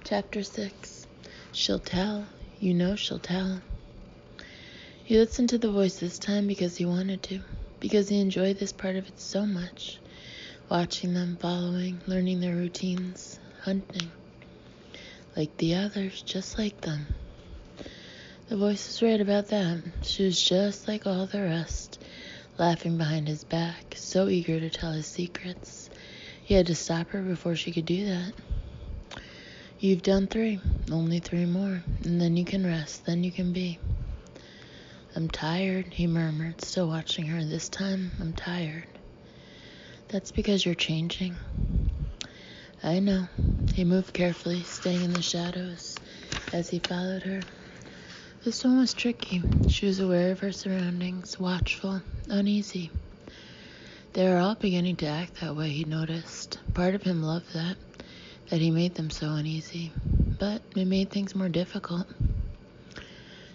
Chapter 6. She'll tell. You know she'll tell. He listened to the voice this time because he wanted to, because he enjoyed this part of it so much. Watching them, following, learning their routines, hunting. Like the others, just like them. The voice was right about that. She was just like all the rest, laughing behind his back, so eager to tell his secrets. He had to stop her before she could do that. You've done 3, only 3 more, and then you can rest, then you can be. I'm tired, he murmured, still watching her. This time, I'm tired. That's because you're changing. I know. He moved carefully, staying in the shadows as he followed her. This one was tricky. She was aware of her surroundings, watchful, uneasy. They were all beginning to act that way, he noticed. Part of him loved that he made them so uneasy. But it made things more difficult.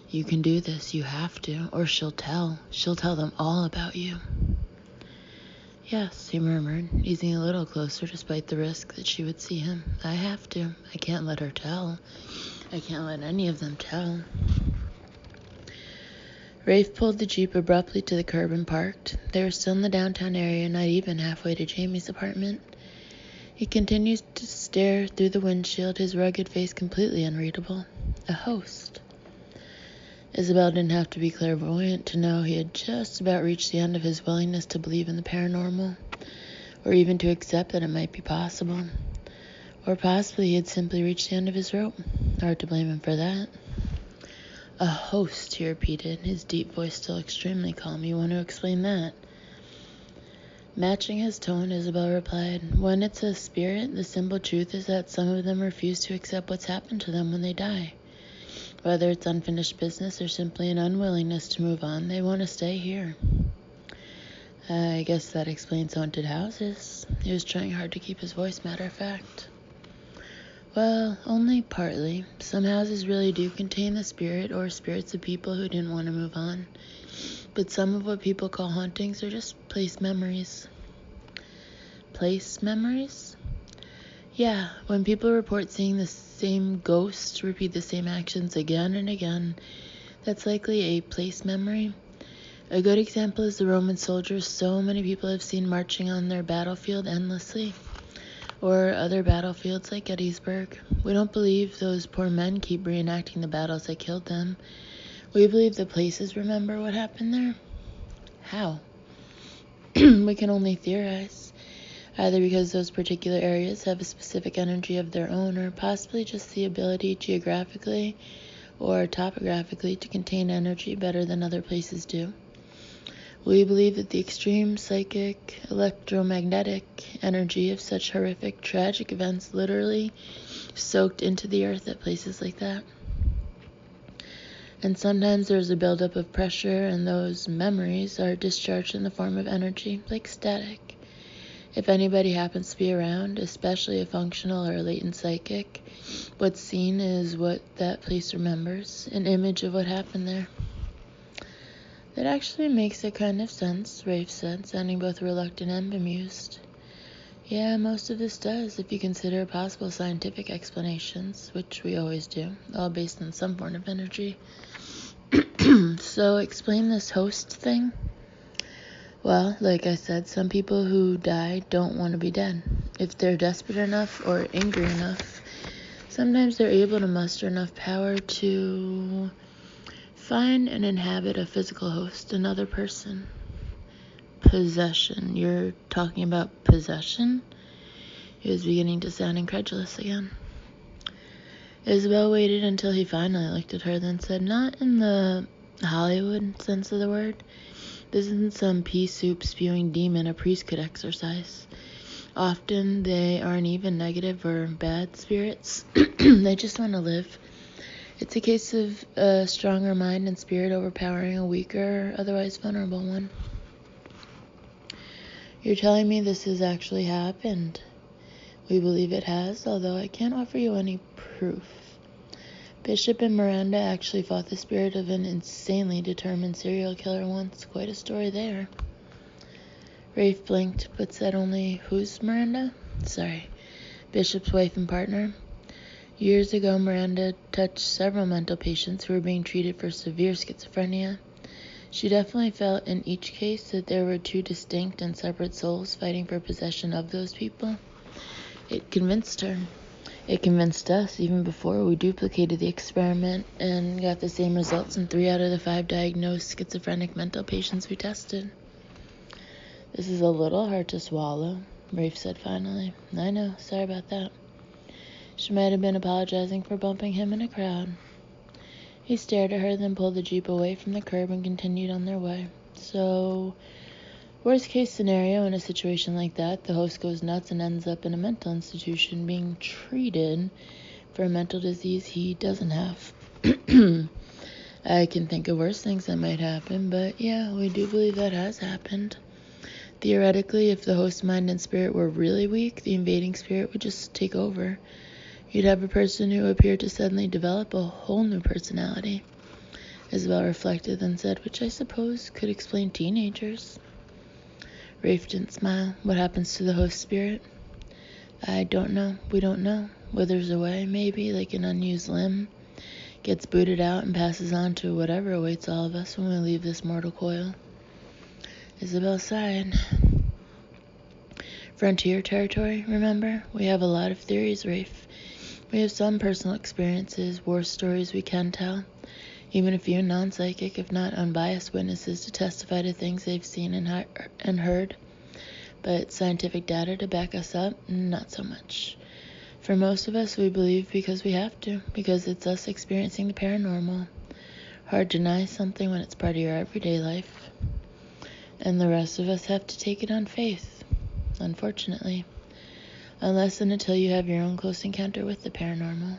You can do this, you have to, or she'll tell. She'll tell them all about you. Yes, he murmured, easing a little closer despite the risk that she would see him. I have to. I can't let her tell. I can't let any of them tell. Rafe pulled the Jeep abruptly to the curb and parked. They were still in the downtown area, not even halfway to Jamie's apartment. He continued to stare through the windshield, his rugged face completely unreadable. A host. Isabel didn't have to be clairvoyant to know he had just about reached the end of his willingness to believe in the paranormal, or even to accept that it might be possible. Or possibly he had simply reached the end of his rope. Hard to blame him for that. A host, he repeated, his deep voice still extremely calm. You want to explain that? Matching his tone, Isabel replied, when it's a spirit, the simple truth is that some of them refuse to accept what's happened to them when they die. Whether it's unfinished business or simply an unwillingness to move on, they want to stay here. I guess that explains haunted houses. He was trying hard to keep his voice matter-of-fact. Well, only partly. Some houses really do contain the spirit or spirits of people who didn't want to move on. But some of what people call hauntings are just place memories. Place memories? Yeah, when people report seeing the same ghost repeat the same actions again and again, that's likely a place memory. A good example is the Roman soldiers so many people have seen marching on their battlefield endlessly. Or other battlefields like Gettysburg. We don't believe those poor men keep reenacting the battles that killed them. We believe the places remember what happened there. How? We can only theorize. Either because those particular areas have a specific energy of their own, or possibly just the ability geographically or topographically to contain energy better than other places do. We believe that the extreme psychic, electromagnetic energy of such horrific, tragic events literally soaked into the earth at places like that. And sometimes there's a buildup of pressure, and those memories are discharged in the form of energy, like static. If anybody happens to be around, especially a functional or a latent psychic, what's seen is what that place remembers, an image of what happened there. That actually makes a kind of sense, Rafe said, sounding both reluctant and bemused. Yeah, most of this does, if you consider possible scientific explanations, which we always do, all based on some form of energy. So, explain this host thing? Well, like I said, some people who die don't want to be dead. If they're desperate enough or angry enough, sometimes they're able to muster enough power to find and inhabit a physical host, another person. Possession. You're talking about possession? He was beginning to sound incredulous again. Isabel waited until he finally looked at her, then said, not in the Hollywood sense of the word. This isn't some pea soup spewing demon a priest could exorcise. Often they aren't even negative or bad spirits. They just want to live. It's a case of a stronger mind and spirit overpowering a weaker, otherwise vulnerable one. You're telling me this has actually happened? We believe it has, although I can't offer you any proof. Bishop and Miranda actually fought the spirit of an insanely determined serial killer once. Quite a story there. Rafe blinked, but said only, who's Miranda? Sorry, Bishop's wife and partner. Years ago, Miranda touched several mental patients who were being treated for severe schizophrenia. She definitely felt in each case that there were two distinct and separate souls fighting for possession of those people. It convinced her. It convinced us even before we duplicated the experiment and got the same results in 3 out of the 5 diagnosed schizophrenic mental patients we tested. This is a little hard to swallow, Rafe said finally. I know, sorry about that. She might have been apologizing for bumping him in a crowd. He stared at her, then pulled the Jeep away from the curb and continued on their way. So, worst case scenario in a situation like that, the host goes nuts and ends up in a mental institution being treated for a mental disease he doesn't have. I can think of worse things that might happen, but yeah, we do believe that has happened. Theoretically, if the host mind and spirit were really weak, the invading spirit would just take over. You'd have a person who appeared to suddenly develop a whole new personality. Isabel reflected, then said, which I suppose could explain teenagers. Rafe didn't smile. What happens to the host spirit? I don't know. We don't know. Withers away, maybe, like an unused limb. Gets booted out and passes on to whatever awaits all of us when we leave this mortal coil. Isabel sighed. Frontier territory, remember? We have a lot of theories, Rafe. We have some personal experiences, war stories we can tell. Even a few non-psychic, if not unbiased witnesses to testify to things they've seen and heard. But scientific data to back us up, not so much. For most of us, we believe because we have to, because it's us experiencing the paranormal. Hard to deny something when it's part of your everyday life. And the rest of us have to take it on faith, unfortunately. Unless and until you have your own close encounter with the paranormal.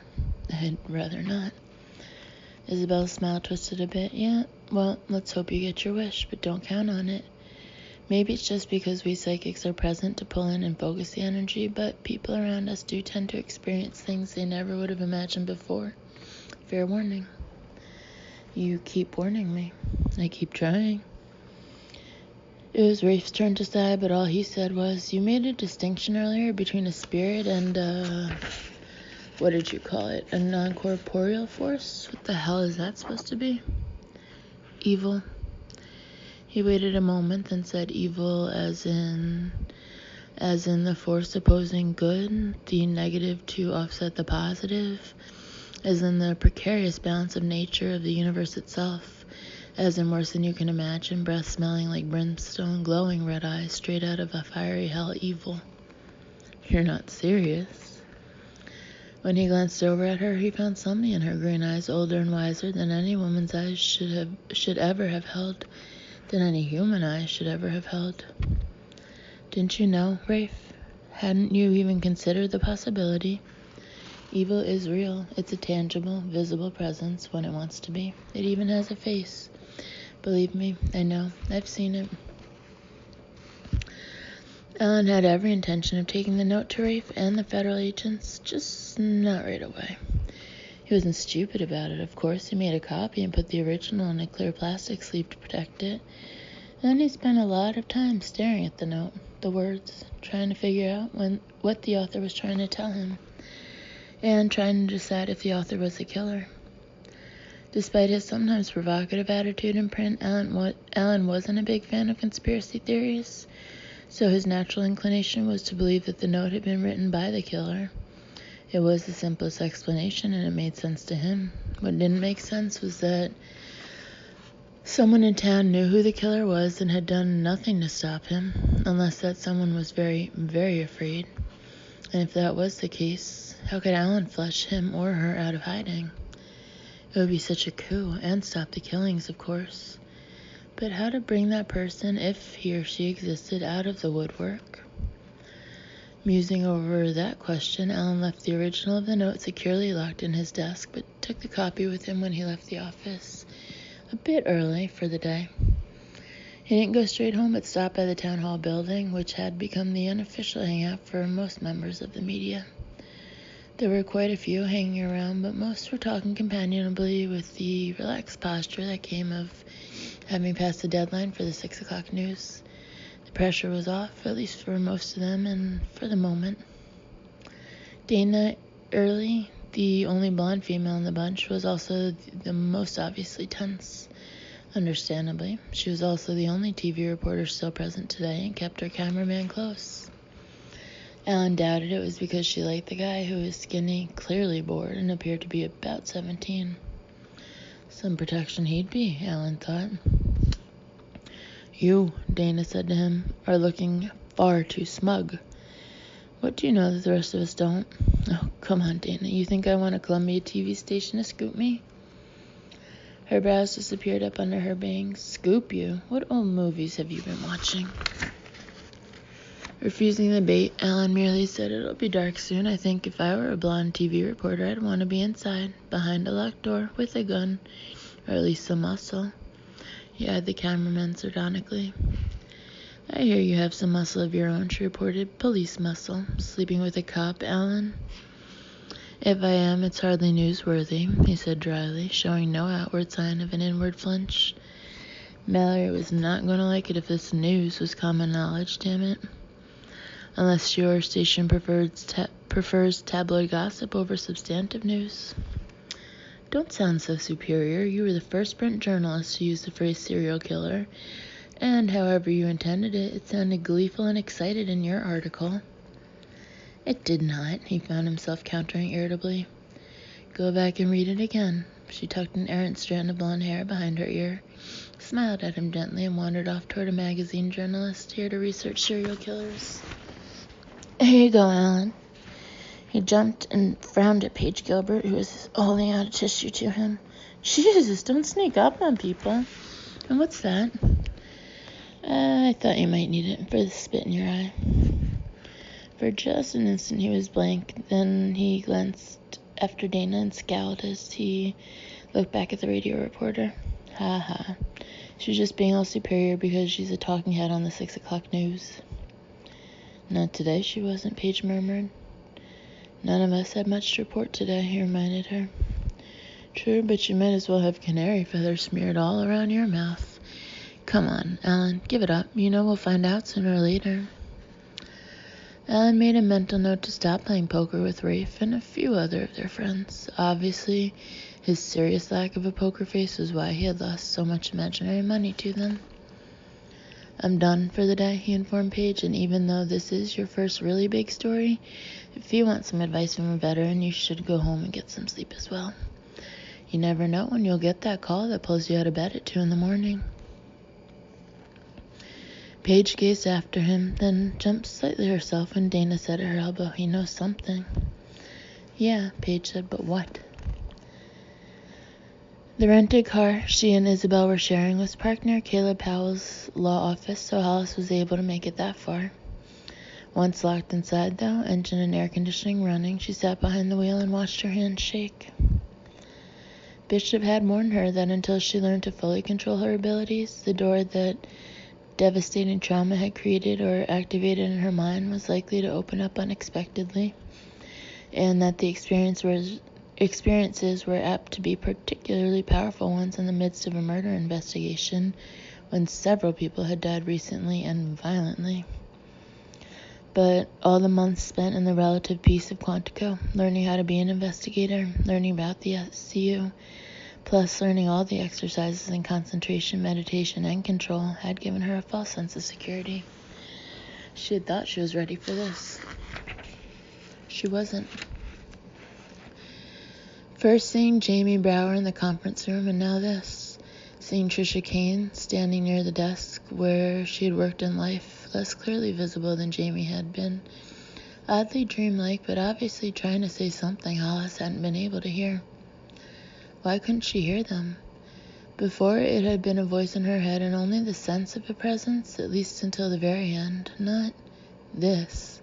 I'd rather not. Isabel's smile twisted a bit. Yeah, well, let's hope you get your wish, but don't count on it. Maybe it's just because we psychics are present to pull in and focus the energy, but people around us do tend to experience things they never would have imagined before. Fair warning. You keep warning me. I keep trying. It was Rafe's turn to sigh, but all he said was, you made a distinction earlier between a spirit and, what did you call it? A non-corporeal force? What the hell is that supposed to be? Evil. He waited a moment, then said evil as in the force opposing good, the negative to offset the positive, as in the precarious balance of nature of the universe itself. As in worse than you can imagine, breath smelling like brimstone, glowing red eyes straight out of a fiery hell evil. You're not serious. When he glanced over at her, he found something in her green eyes older and wiser than any woman's eyes should ever have held, than any human eyes should ever have held. Didn't you know, Rafe? Hadn't you even considered the possibility? Evil is real. It's a tangible, visible presence when it wants to be. It even has a face. Believe me, I know. I've seen it. Alan had every intention of taking the note to Rafe and the federal agents, just not right away. He wasn't stupid about it, of course. He made a copy and put the original in a clear plastic sleeve to protect it. And then he spent a lot of time staring at the note, the words, trying to figure out what the author was trying to tell him, and trying to decide if the author was the killer. Despite his sometimes provocative attitude in print, Alan wasn't a big fan of conspiracy theories, so his natural inclination was to believe that the note had been written by the killer. It was the simplest explanation, and it made sense to him. What didn't make sense was that someone in town knew who the killer was and had done nothing to stop him, unless that someone was very, very afraid. And if that was the case, how could Alan flush him or her out of hiding? It would be such a coup, and stop the killings, of course. But how to bring that person, if he or she existed, out of the woodwork? Musing over that question, Alan left the original of the note securely locked in his desk, but took the copy with him when he left the office, a bit early for the day. He didn't go straight home, but stopped by the town hall building, which had become the unofficial hangout for most members of the media. There were quite a few hanging around, but most were talking companionably with the relaxed posture that came of having passed the deadline for the 6 o'clock news. The pressure was off, at least for most of them, and for the moment. Dana early the only blonde female in the bunch, was also the most obviously tense. Understandably, she was also the only TV reporter still present today and kept her cameraman close. Ellen doubted it was because she liked the guy, who was skinny, clearly bored, and appeared to be about 17. Some protection he'd be, Ellen thought. You, Dana said to him, are looking far too smug. What do you know that the rest of us don't? Oh, come on, Dana. You think I want a Columbia TV station to scoop me? Her brows disappeared up under her bangs. Scoop you? What old movies have you been watching? Refusing the bait, Ellen merely said, It'll be dark soon. I think if I were a blonde TV reporter, I'd want to be inside, behind a locked door, with a gun, or at least some muscle. He eyed the cameraman sardonically. I hear you have some muscle of your own, she reported. Police muscle. Sleeping with a cop, Ellen? If I am, it's hardly newsworthy, he said dryly, showing no outward sign of an inward flinch. Mallory was not going to like it if this news was common knowledge, damn it. Unless your station prefers tabloid gossip over substantive news. Don't sound so superior. You were the first print journalist to use the phrase serial killer, and however you intended it, it sounded gleeful and excited in your article. It did not, he found himself countering irritably. Go back and read it again. She tucked an errant strand of blonde hair behind her ear, smiled at him gently, and wandered off toward a magazine journalist here to research serial killers. Here you go, Ellen. He jumped and frowned at Paige Gilbert, who was holding out a tissue to him. Jesus, don't sneak up on people. And what's that? I thought you might need it for the spit in your eye. For just an instant he was blank, then he glanced after Dana and scowled as he looked back at the radio reporter. Ha ha. She's just being all superior because she's a talking head on the 6 o'clock news. Not today, she wasn't, Paige murmured. None of us had much to report today, he reminded her. True, but you might as well have canary feathers smeared all around your mouth. Come on, Ellen, give it up. You know we'll find out sooner or later. Ellen made a mental note to stop playing poker with Rafe and a few other of their friends. Obviously, his serious lack of a poker face was why he had lost so much imaginary money to them. I'm done for the day, he informed Paige, and even though this is your first really big story, if you want some advice from a veteran, you should go home and get some sleep as well. You never know when you'll get that call that pulls you out of bed at 2 a.m. Paige gazed after him, then jumped slightly herself when Dana said at her elbow, He knows something. Yeah, Paige said, but what? The rented car she and Isabel were sharing was parked near Caleb Powell's law office, so Hollis was able to make it that far. Once locked inside, though, engine and air conditioning running, she sat behind the wheel and watched her hands shake. Bishop had warned her that until she learned to fully control her abilities, the door that devastating trauma had created or activated in her mind was likely to open up unexpectedly, and that the experiences were apt to be particularly powerful ones in the midst of a murder investigation when several people had died recently and violently. But all the months spent in the relative peace of Quantico, learning how to be an investigator, learning about the SCU, plus learning all the exercises in concentration, meditation, and control, had given her a false sense of security. She had thought she was ready for this. She wasn't. First seeing Jamie Brower in the conference room, and now this. Seeing Trisha Kane standing near the desk where she had worked in life, less clearly visible than Jamie had been. Oddly dreamlike, but obviously trying to say something Hollis hadn't been able to hear. Why couldn't she hear them? Before, it had been a voice in her head and only the sense of a presence, at least until the very end. Not this.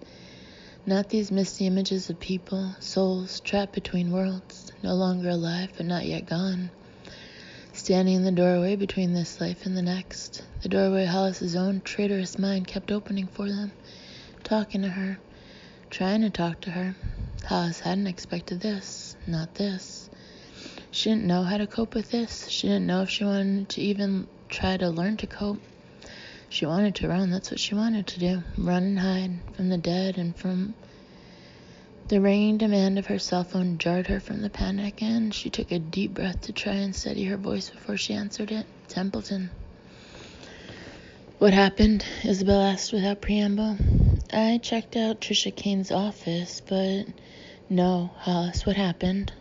Not these misty images of people, souls trapped between worlds, no longer alive but not yet gone. Standing in the doorway between this life and the next, the doorway Hollis's own traitorous mind kept opening for them, talking to her, trying to talk to her. Hollis hadn't expected this, not this. She didn't know how to cope with this. She didn't know if she wanted to even try to learn to cope. She wanted to run, that's what she wanted to do. Run and hide from the dead and from The ringing demand of her cell phone jarred her from the panic, and she took a deep breath to try and steady her voice before she answered it. Templeton. What happened? Isabel asked without preamble. I checked out Trisha Kane's office, but no, Hollis, what happened?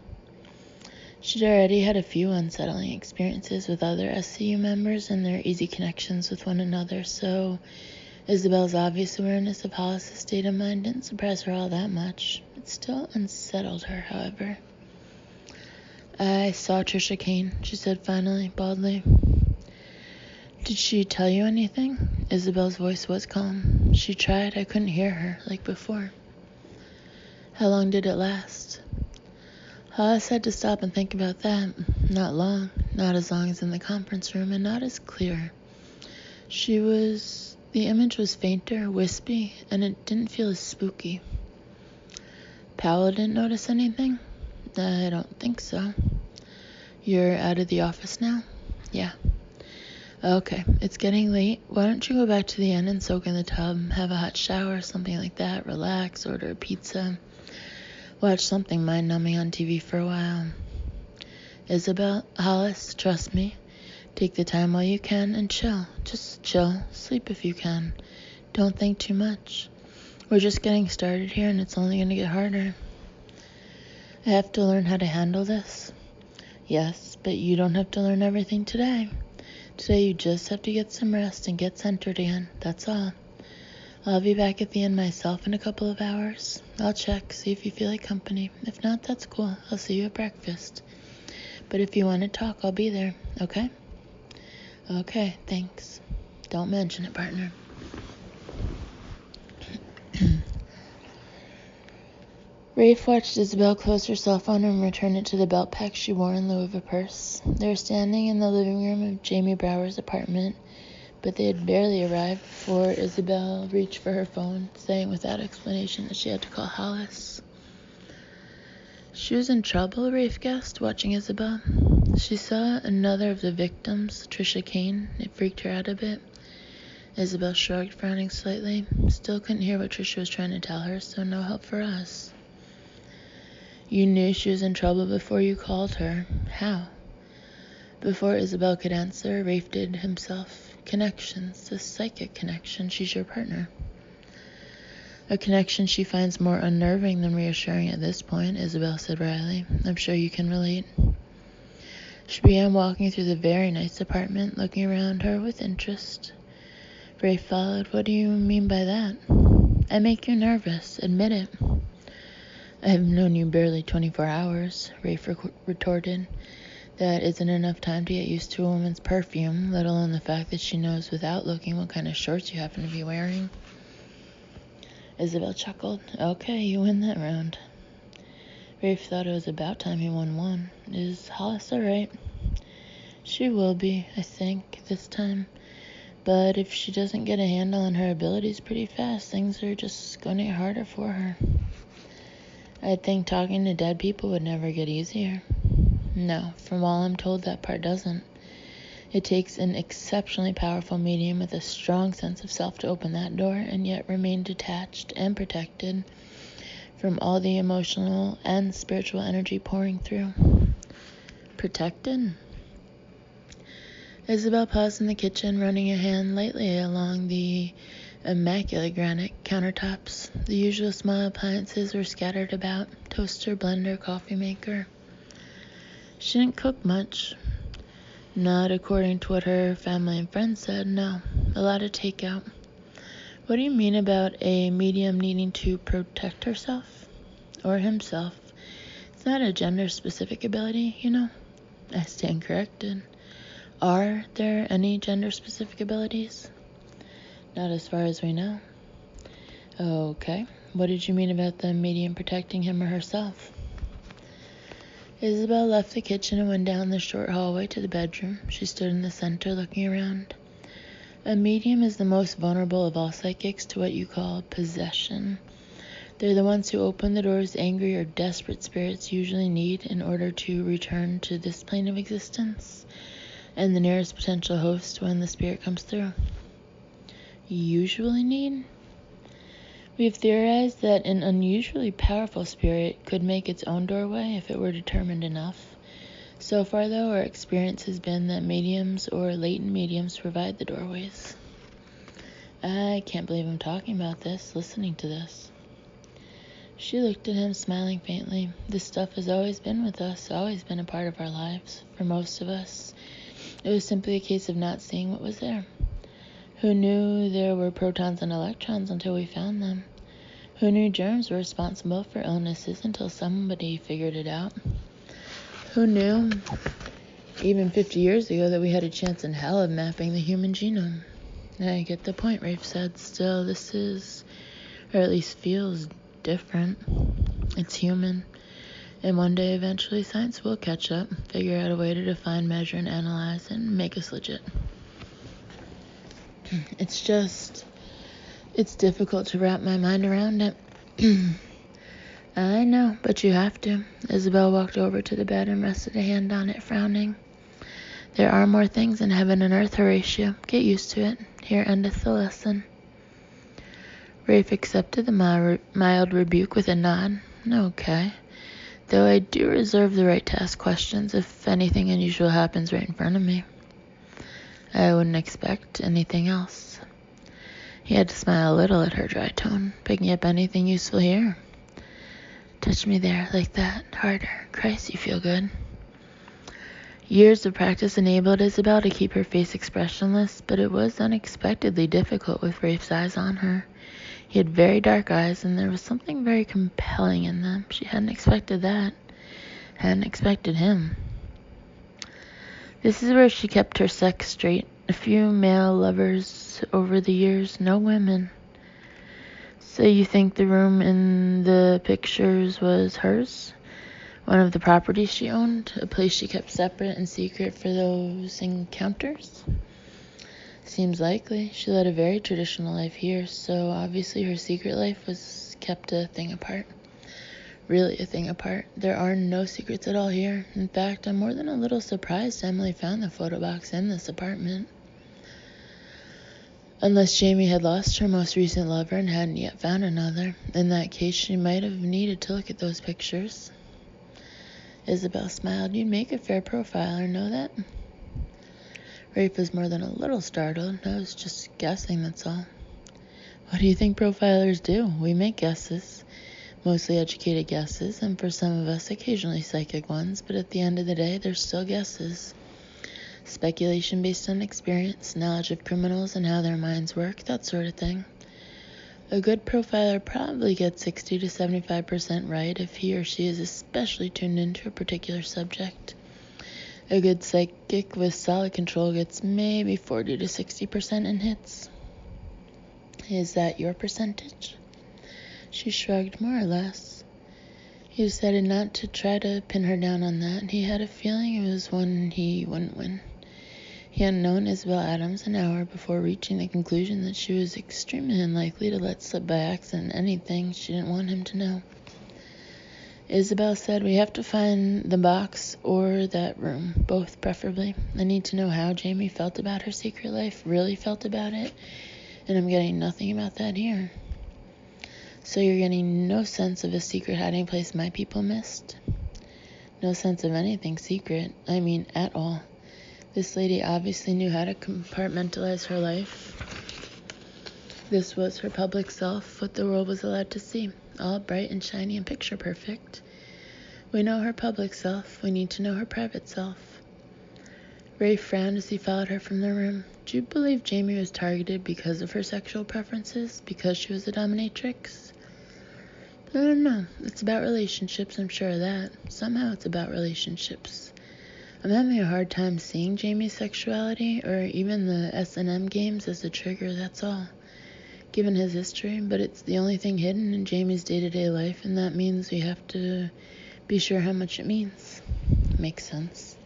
She'd already had a few unsettling experiences with other SCU members and their easy connections with one another, so Isabel's obvious awareness of Hollis's state of mind didn't surprise her all that much. It still unsettled her, however. I saw Trisha Kane, she said finally, baldly. Did she tell you anything? Isabel's voice was calm. She tried. I couldn't hear her, like before. How long did it last? Hollis had to stop and think about that. Not long. Not as long as in the conference room, and not as clear. The image was fainter, wispy, and it didn't feel as spooky. Powell didn't notice anything? I don't think so. You're out of the office now? Yeah. Okay, it's getting late. Why don't you go back to the inn and soak in the tub, have a hot shower, something like that, relax, order a pizza, watch something mind-numbing on TV for a while. Isabel, Hollis, trust me. Take the time while you can and chill. Just chill. Sleep if you can. Don't think too much. We're just getting started here and it's only going to get harder. I have to learn how to handle this. Yes, but you don't have to learn everything today. Today you just have to get some rest and get centered again. That's all. I'll be back at the inn myself in a couple of hours. I'll check, see if you feel like company. If not, that's cool. I'll see you at breakfast. But if you want to talk, I'll be there. Okay? Okay, thanks. Don't mention it, partner. Rafe watched Isabel close her cell phone and return it to the belt pack she wore in lieu of a purse. They were standing in the living room of Jamie Brower's apartment, but they had barely arrived before Isabel reached for her phone, saying without explanation that she had to call Hollis. She was in trouble, Rafe guessed, watching Isabel. She saw another of the victims, Trisha Kane. It freaked her out a bit. Isabel shrugged, frowning slightly. Still couldn't hear what Trisha was trying to tell her, so no help for us. You knew she was in trouble before you called her. How? Before Isabel could answer, Rafe did himself. Connections, a psychic connection. She's your partner. A connection she finds more unnerving than reassuring at this point, Isabel said wryly. I'm sure you can relate. She began walking through the very nice apartment, looking around her with interest. Rafe followed. What do you mean by that? I make you nervous. Admit it. I have known you barely 24 hours, Rafe retorted. That isn't enough time to get used to a woman's perfume, let alone the fact that she knows without looking what kind of shorts you happen to be wearing. Isabel chuckled. Okay, you win that round. Rafe thought it was about time he won one. Is Hollis all right? She will be, I think, this time. But if she doesn't get a handle on her abilities pretty fast, things are just going to get harder for her. I think talking to dead people would never get easier. No, from all I'm told, that part doesn't. It takes an exceptionally powerful medium with a strong sense of self to open that door and yet remain detached and protected from all the emotional and spiritual energy pouring through. Protected? Isabel paused in the kitchen, running a hand lightly along the immaculate granite countertops. The usual small appliances were scattered about. Toaster, blender, coffee maker. She didn't cook much. Not according to what her family and friends said, no. A lot of takeout. What do you mean about a medium needing to protect herself? Or himself? It's not a gender-specific ability, you know. I stand corrected. Are there any gender-specific abilities? Not as far as we know. Okay. What did you mean about the medium protecting him or herself? Isabel left the kitchen and went down the short hallway to the bedroom. She stood in the center, looking around. A medium is the most vulnerable of all psychics to what you call possession. They're the ones who open the doors angry or desperate spirits usually need in order to return to this plane of existence, and the nearest potential host when the spirit comes through. Usually need? We've theorized that an unusually powerful spirit could make its own doorway if it were determined enough. So far, though, our experience has been that mediums or latent mediums provide the doorways. I can't believe I'm talking about this, listening to this. She looked at him, smiling faintly. This stuff has always been with us, always been a part of our lives. For most of us, it was simply a case of not seeing what was there. Who knew there were protons and electrons until we found them? Who knew germs were responsible for illnesses until somebody figured it out? Who knew, even 50 years ago, that we had a chance in hell of mapping the human genome? I get the point, Rafe said. Still, this is, or at least feels, different. It's human. And one day, eventually, science will catch up, figure out a way to define, measure, and analyze, and make us legit. It's difficult to wrap my mind around it. I know, but you have to. Isabel walked over to the bed and rested a hand on it, frowning. There are more things in heaven and earth, Horatio. Get used to it. Here endeth the lesson. Rafe accepted the mild rebuke with a nod. Okay. Though I do reserve the right to ask questions if anything unusual happens right in front of me. I wouldn't expect anything else. He had to smile a little at her dry tone. Picking up anything useful here? Touch me there, like that, harder. Christ, you feel good. Years of practice enabled Isabel to keep her face expressionless, but it was unexpectedly difficult with Rafe's eyes on her. He had very dark eyes, and there was something very compelling in them. She hadn't expected that. Hadn't expected him. This is where she kept her sex straight. A few male lovers over the years, no women. So you think the room in the pictures was hers? One of the properties she owned? A place she kept separate and secret for those encounters? Seems likely. She led a very traditional life here, so obviously her secret life was kept a thing apart. Really a thing apart. There are no secrets at all here. In fact, I'm more than a little surprised Emily found the photo box in this apartment. Unless Jamie had lost her most recent lover and hadn't yet found another. In that case, she might have needed to look at those pictures. Isabel smiled. You'd make a fair profiler, know that? Rafe was more than a little startled. I was just guessing, that's all. What do you think profilers do? We make guesses. Mostly educated guesses, and for some of us, occasionally psychic ones, but at the end of the day, they're still guesses. Speculation based on experience, knowledge of criminals and how their minds work, that sort of thing. A good profiler probably gets 60 to 75% right if he or she is especially tuned into a particular subject. A good psychic with solid control gets maybe 40 to 60% in hits. Is that your percentage? She shrugged, more or less. He decided not to try to pin her down on that. He had a feeling it was one he wouldn't win. He had known Isabel Adams an hour before reaching the conclusion that she was extremely unlikely to let slip by accident anything she didn't want him to know. Isabel said, we have to find the box or that room, both preferably. I need to know how Jamie felt about her secret life, really felt about it, and I'm getting nothing about that here. So you're getting no sense of a secret hiding place my people missed? No sense of anything secret. I mean, at all. This lady obviously knew how to compartmentalize her life. This was her public self, what the world was allowed to see. All bright and shiny and picture perfect. We know her public self. We need to know her private self. Ray frowned as he followed her from the room. Do you believe Jamie was targeted because of her sexual preferences? Because she was a dominatrix? I don't know. It's about relationships, I'm sure of that. Somehow it's about relationships. I'm having a hard time seeing Jamie's sexuality, or even the S&M games, as a trigger, that's all. Given his history, but it's the only thing hidden in Jamie's day-to-day life, and that means we have to be sure how much it means. Makes sense.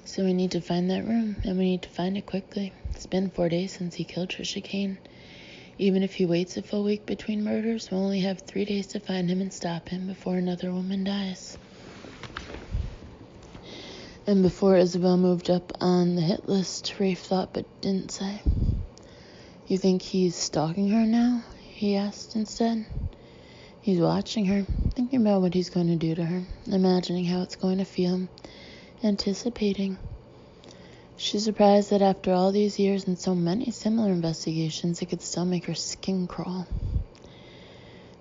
So we need to find that room, and we need to find it quickly. It's been 4 days since he killed Trisha Kane. Even if he waits a full week between murders, we'll only have 3 days to find him and stop him before another woman dies. And before Isabel moved up on the hit list, Rafe thought but didn't say. You think he's stalking her now? he asked instead. He's watching her, thinking about what he's going to do to her, imagining how it's going to feel, anticipating. She's surprised that after all these years and so many similar investigations, it could still make her skin crawl.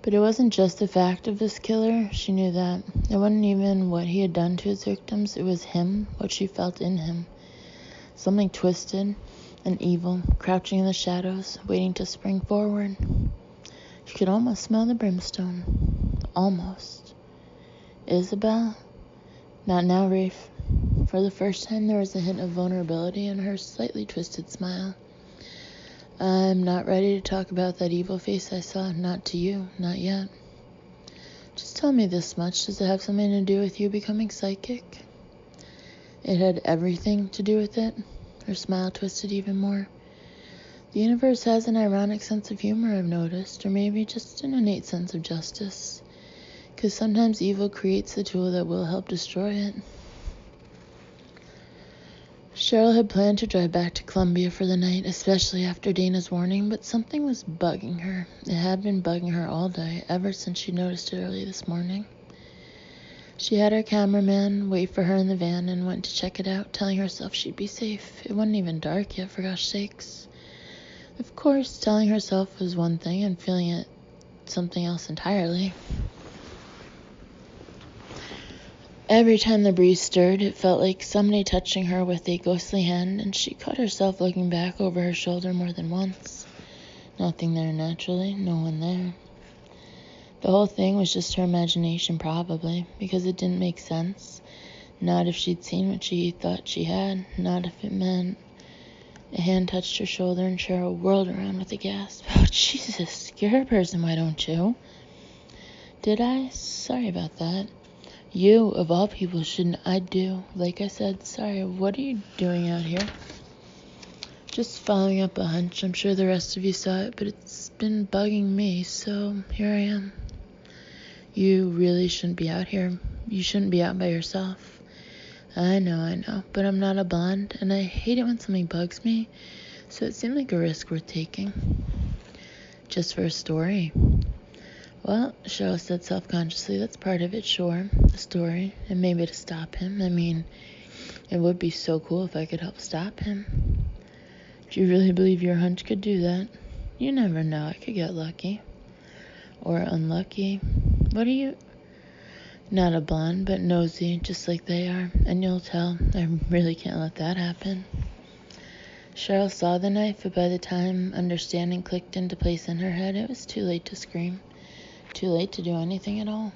But it wasn't just the fact of this killer. She knew that. It wasn't even what he had done to his victims. It was him, what she felt in him. Something twisted and evil, crouching in the shadows, waiting to spring forward. She could almost smell the brimstone. Almost. Isabel? Not now, Rafe. For the first time, there was a hint of vulnerability in her slightly twisted smile. I'm not ready to talk about that evil face I saw. Not to you. Not yet. Just tell me this much. Does it have something to do with you becoming psychic? It had everything to do with it. Her smile twisted even more. The universe has an ironic sense of humor, I've noticed, or maybe just an innate sense of justice. 'Cause sometimes evil creates the tool that will help destroy it. Cheryl had planned to drive back to Columbia for the night, especially after Dana's warning, but something was bugging her. It had been bugging her all day, ever since she noticed it early this morning. She had her cameraman wait for her in the van and went to check it out, telling herself she'd be safe. It wasn't even dark yet, for gosh sakes. Of course, telling herself was one thing and feeling it something else entirely. Every time the breeze stirred, it felt like somebody touching her with a ghostly hand, and she caught herself looking back over her shoulder more than once. Nothing there naturally, no one there. The whole thing was just her imagination, probably, because it didn't make sense. Not if she'd seen what she thought she had, not if it meant. A hand touched her shoulder, and Cheryl whirled around with a gasp. Oh, Jesus, you're a person, why don't you? Did I? Sorry about that. You, of all people, shouldn't. I do. Like I said, sorry. What are you doing out here? Just following up a hunch. I'm sure the rest of you saw it, but it's been bugging me, so here I am. You really shouldn't be out here. You shouldn't be out by yourself. I know, but I'm not a blonde, and I hate it when something bugs me, so it seemed like a risk worth taking. Just for a story. Well, Cheryl said self-consciously, that's part of it, sure, the story, and maybe to stop him. I mean, it would be so cool if I could help stop him. Do you really believe your hunch could do that? You never know, I could get lucky. Or unlucky. What are you? Not a blonde, but nosy, just like they are, and you'll tell. I really can't let that happen. Cheryl saw the knife, but by the time understanding clicked into place in her head, it was too late to scream. Too late to do anything at all.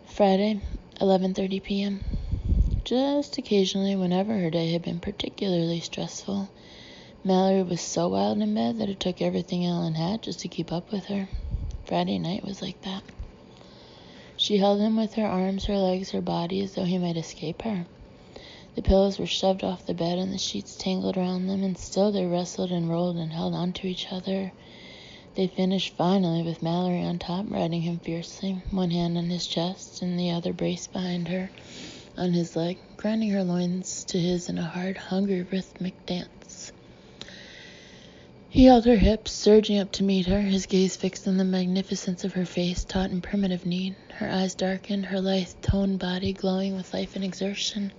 Friday, 11:30 p.m. Just occasionally, whenever her day had been particularly stressful, Mallory was so wild in bed that it took everything Ellen had just to keep up with her. Friday night was like that. She held him with her arms, her legs, her body, as though he might escape her. The pillows were shoved off the bed and the sheets tangled around them, and still they wrestled and rolled and held onto each other. They finished finally with Mallory on top, riding him fiercely, one hand on his chest and the other braced behind her on his leg, grinding her loins to his in a hard, hungry, rhythmic dance. He held her hips, surging up to meet her, his gaze fixed on the magnificence of her face, taut in primitive need, her eyes darkened, her lithe, toned body glowing with life and exertion.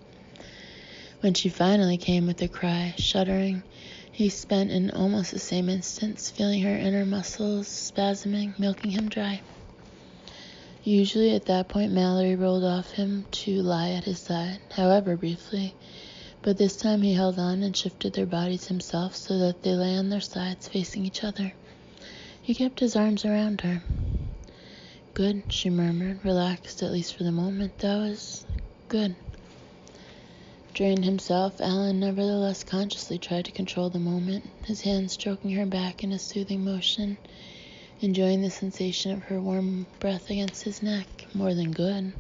When she finally came with a cry, shuddering, he spent in almost the same instance, feeling her inner muscles spasming, milking him dry. Usually at that point, Mallory rolled off him to lie at his side, however briefly, but this time he held on and shifted their bodies himself so that they lay on their sides facing each other. He kept his arms around her. Good, she murmured, relaxed at least for the moment. That was good. Drained himself, Alan nevertheless consciously tried to control the moment, his hands stroking her back in a soothing motion, enjoying the sensation of her warm breath against his neck. More than good.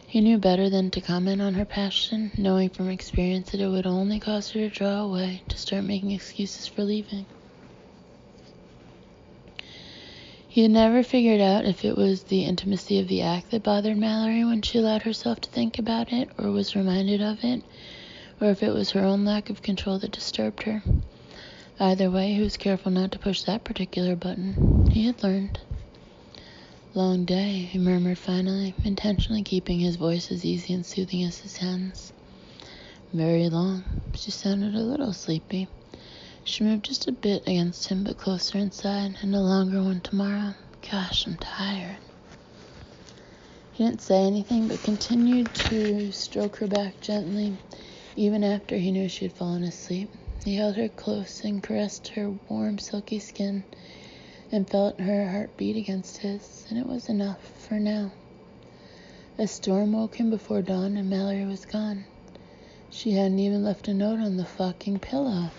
He knew better than to comment on her passion, knowing from experience that it would only cause her to draw away, to start making excuses for leaving. He had never figured out if it was the intimacy of the act that bothered Mallory when she allowed herself to think about it, or was reminded of it, or if it was her own lack of control that disturbed her. Either way, he was careful not to push that particular button. He had learned. Long day, he murmured finally, intentionally keeping his voice as easy and soothing as his hands. Very long. She sounded a little sleepy. She moved just a bit against him, but closer inside, and a longer one tomorrow. Gosh, I'm tired. He didn't say anything, but continued to stroke her back gently, even after he knew she had fallen asleep. He held her close and caressed her warm, silky skin, and felt her heart beat against his, and it was enough for now. A storm woke him before dawn, and Mallory was gone. She hadn't even left a note on the fucking pillow.